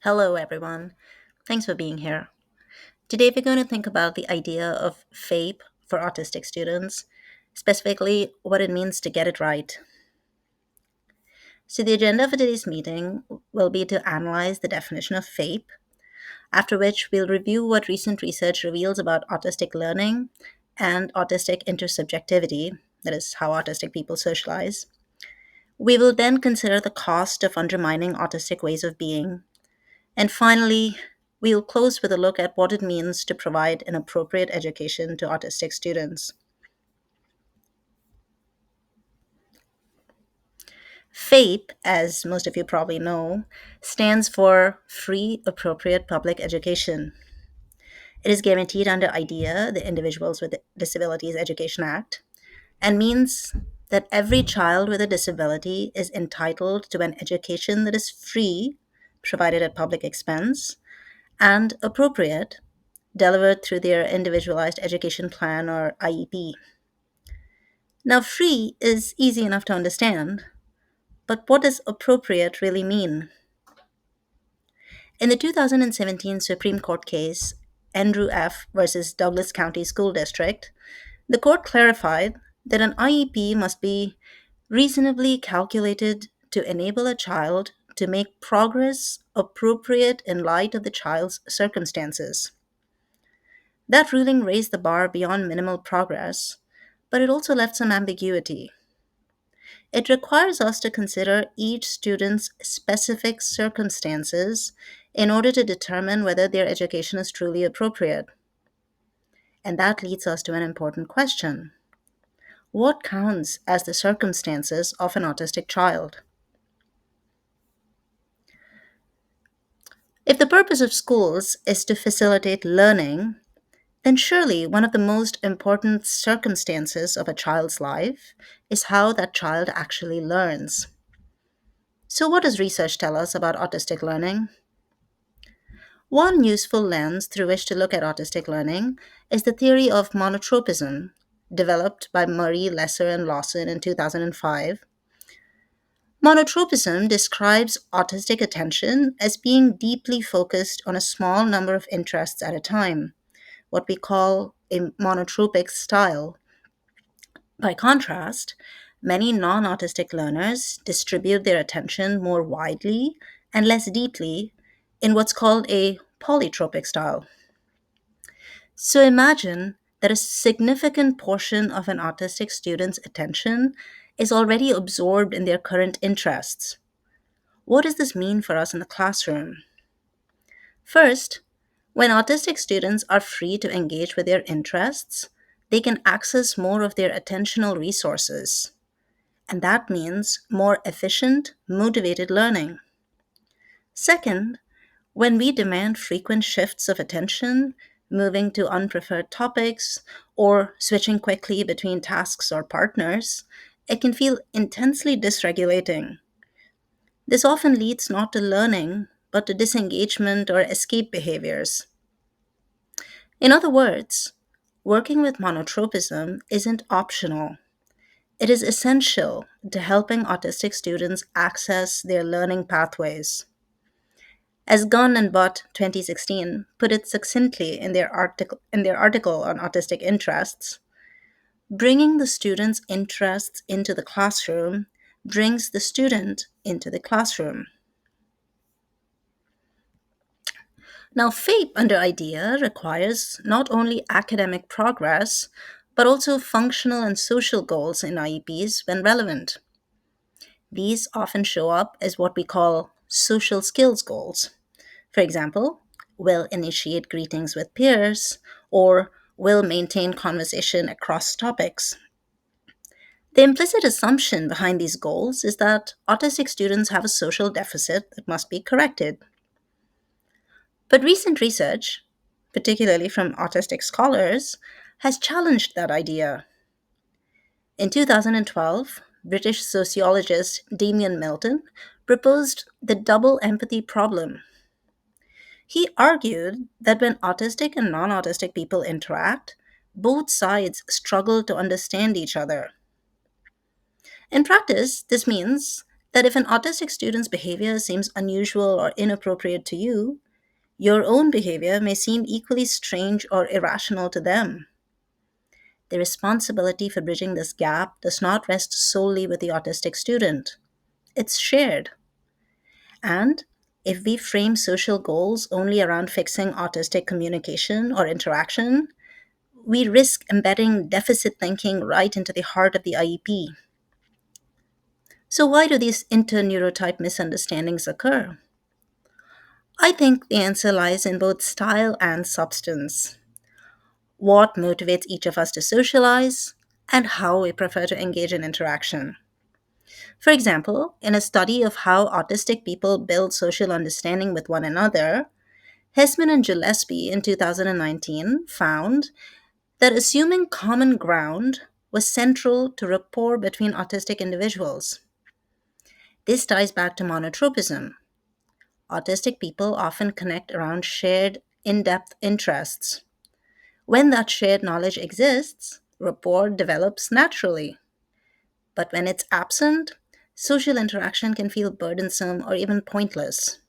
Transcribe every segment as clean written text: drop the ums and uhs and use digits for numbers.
Hello, everyone. Thanks for being here. Today, we're going to think about the idea of FAPE for autistic students, specifically what it means to get it right. So, the agenda for today's meeting will be to analyze the definition of FAPE, after which, we'll review what recent research reveals about autistic learning and autistic intersubjectivity, that is, how autistic people socialize. We will then consider the cost of undermining autistic ways of being. And finally, we'll close with a look at what it means to provide an appropriate education to autistic students. FAPE, as most of you probably know, stands for Free Appropriate Public Education. It is guaranteed under IDEA, the Individuals with Disabilities Education Act, and means that every child with a disability is entitled to an education that is free, provided at public expense, and appropriate, delivered through their individualized education plan or IEP. Now, free is easy enough to understand, but what does appropriate really mean? In the 2017 Supreme Court case, Andrew F. versus Douglas County School District, the court clarified that an IEP must be reasonably calculated to enable a child to make progress appropriate in light of the child's circumstances. That ruling raised the bar beyond minimal progress, but it also left some ambiguity. It requires us to consider each student's specific circumstances in order to determine whether their education is truly appropriate. And that leads us to an important question. What counts as the circumstances of an autistic child? If the purpose of schools is to facilitate learning, then surely one of the most important circumstances of a child's life is how that child actually learns. So, what does research tell us about autistic learning? One useful lens through which to look at autistic learning is the theory of monotropism, developed by Murray, Lesser, and Lawson in 2005. Monotropism describes autistic attention as being deeply focused on a small number of interests at a time, what we call a monotropic style. By contrast, many non autistic learners distribute their attention more widely and less deeply in what's called a polytropic style. So imagine that a significant portion of an autistic student's attention is already absorbed in their current interests. What does this mean for us in the classroom? First, when autistic students are free to engage with their interests, they can access more of their attentional resources. And that means more efficient, motivated learning. Second, when we demand frequent shifts of attention, moving to unpreferred topics, or switching quickly between tasks or partners, it can feel intensely dysregulating. This often leads not to learning, but to disengagement or escape behaviors. In other words, working with monotropism isn't optional. It is essential to helping autistic students access their learning pathways. As Gunn and Butt 2016 put it succinctly in their article on autistic interests, bringing the student's interests into the classroom brings the student into the classroom. Now, FAPE under IDEA requires not only academic progress, but also functional and social goals in IEPs when relevant. These often show up as what we call social skills goals. For example, will initiate greetings with peers, or will maintain conversation across topics. The implicit assumption behind these goals is that autistic students have a social deficit that must be corrected. But recent research, particularly from autistic scholars, has challenged that idea. In 2012, British sociologist Damien Milton proposed the double empathy problem. He argued that when autistic and non autistic people interact, both sides struggle to understand each other. In practice, this means that if an autistic student's behavior seems unusual or inappropriate to you, your own behavior may seem equally strange or irrational to them. The responsibility for bridging this gap does not rest solely with the autistic student, it's shared. And if we frame social goals only around fixing autistic communication or interaction, we risk embedding deficit thinking right into the heart of the IEP. So, why do these interneurotype misunderstandings occur? I think the answer lies in both style and substance. What motivates each of us to socialize, and how we prefer to engage in interaction. For example, in a study of how autistic people build social understanding with one another, Hesman and Gillespie in 2019 found that assuming common ground was central to rapport between autistic individuals. This ties back to monotropism. Autistic people often connect around shared, in depth interests. When that shared knowledge exists, rapport develops naturally. But when it's absent, social interaction can feel burdensome or even pointless.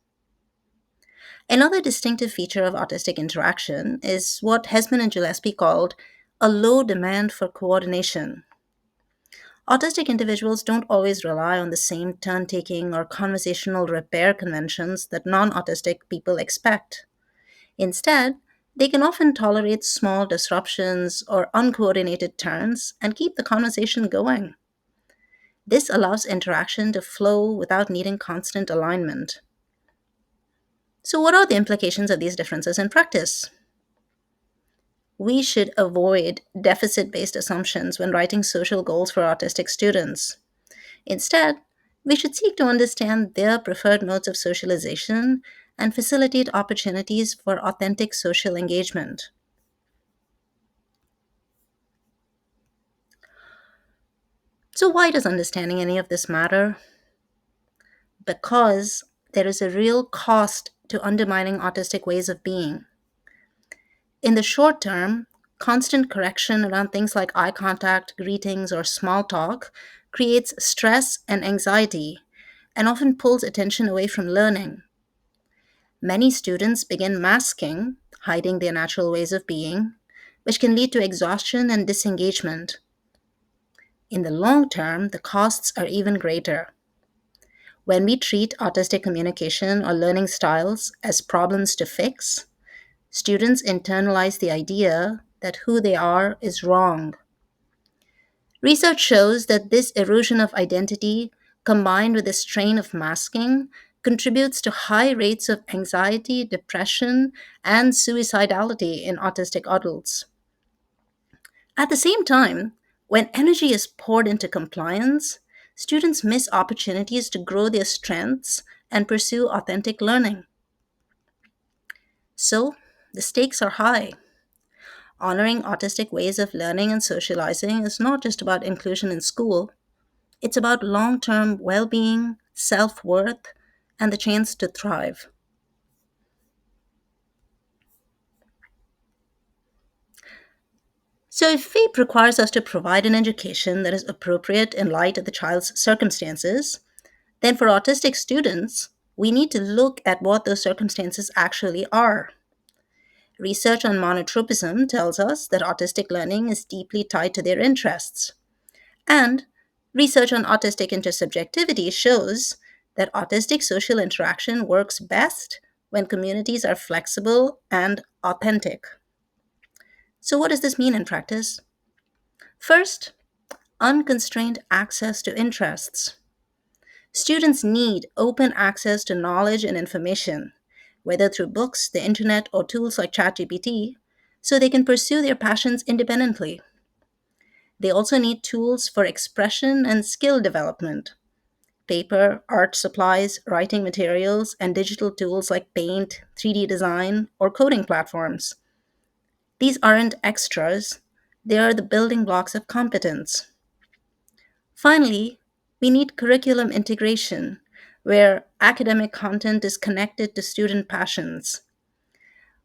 Another distinctive feature of autistic interaction is what Hesman and Gillespie called a low demand for coordination. Autistic individuals don't always rely on the same turn taking or conversational repair conventions that non autistic people expect. Instead, they can often tolerate small disruptions or uncoordinated turns and keep the conversation going. This allows interaction to flow without needing constant alignment. So, what are the implications of these differences in practice? We should avoid deficit based assumptions when writing social goals for autistic students. Instead, we should seek to understand their preferred modes of socialization and facilitate opportunities for authentic social engagement. So, why does understanding any of this matter? Because there is a real cost to undermining autistic ways of being. In the short term, constant correction around things like eye contact, greetings, or small talk creates stress and anxiety and often pulls attention away from learning. Many students begin masking, hiding their natural ways of being, which can lead to exhaustion and disengagement. In the long term, the costs are even greater. When we treat autistic communication or learning styles as problems to fix, students internalize the idea that who they are is wrong. Research shows that this erosion of identity, combined with a strain of masking, contributes to high rates of anxiety, depression, and suicidality in autistic adults. At the same time, when energy is poured into compliance, students miss opportunities to grow their strengths and pursue authentic learning. So, the stakes are high. Honoring autistic ways of learning and socializing is not just about inclusion in school, it's about long term well being, self worth, and the chance to thrive. So, if FAPE requires us to provide an education that is appropriate in light of the child's circumstances, then for autistic students, we need to look at what those circumstances actually are. Research on monotropism tells us that autistic learning is deeply tied to their interests. And research on autistic intersubjectivity shows that autistic social interaction works best when communities are flexible and authentic. So, what does this mean in practice? First, unconstrained access to interests. Students need open access to knowledge and information, whether through books, the internet, or tools like ChatGPT, so they can pursue their passions independently. They also need tools for expression and skill development. Paper, art supplies, writing materials, and digital tools like Paint, 3D design, or coding platforms. These aren't extras, they are the building blocks of competence. Finally, we need curriculum integration, where academic content is connected to student passions.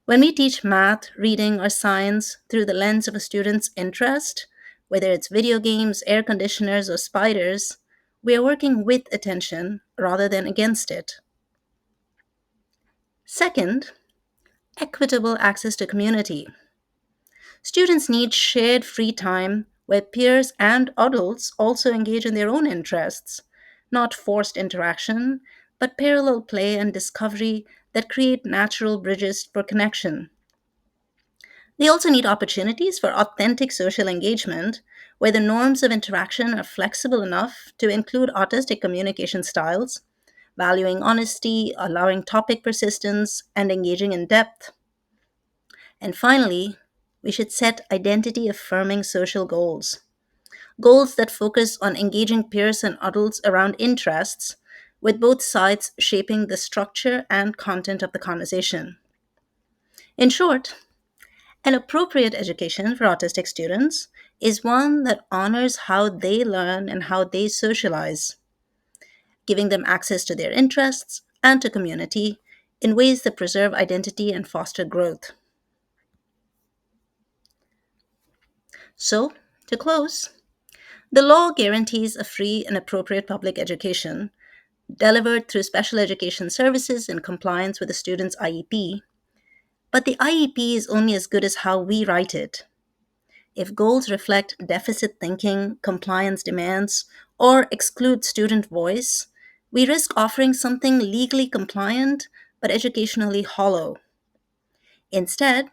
When we teach math, reading, or science through the lens of a student's interest, whether it's video games, air conditioners, or spiders, We are working with attention rather than against it. Second, equitable access to community. Students need shared free time where peers and adults also engage in their own interests, not forced interaction, but parallel play and discovery that create natural bridges for connection. They also need opportunities for authentic social engagement where the norms of interaction are flexible enough to include autistic communication styles, valuing honesty, allowing topic persistence, and engaging in depth. And finally, we should set identity affirming social goals. Goals that focus on engaging peers and adults around interests, with both sides shaping the structure and content of the conversation. In short, an appropriate education for autistic students is one that honors how they learn and how they socialize, giving them access to their interests and to community in ways that preserve identity and foster growth. So, to close, the law guarantees a free and appropriate public education delivered through special education services in compliance with the student's IEP. But the IEP is only as good as how we write it. If goals reflect deficit thinking, compliance demands, or exclude student voice, we risk offering something legally compliant but educationally hollow. Instead,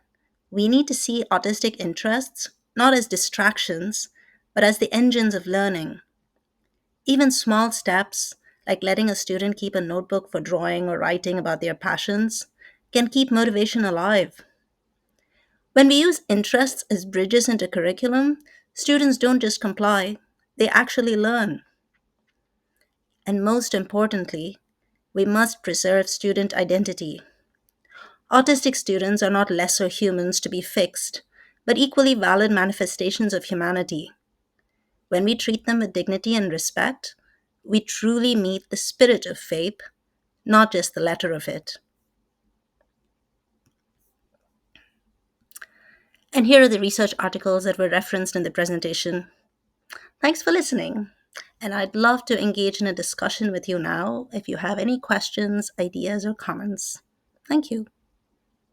we need to see autistic interests not as distractions, but as the engines of learning. Even small steps, like letting a student keep a notebook for drawing or writing about their passions, can keep motivation alive. When we use interests as bridges into curriculum, students don't just comply, they actually learn. And most importantly, we must preserve student identity. Autistic students are not lesser humans to be fixed, but equally valid manifestations of humanity. When we treat them with dignity and respect, we truly meet the spirit of FAPE, not just the letter of it. And here are the research articles that were referenced in the presentation. Thanks for listening. And I'd love to engage in a discussion with you now if you have any questions, ideas, or comments. Thank you.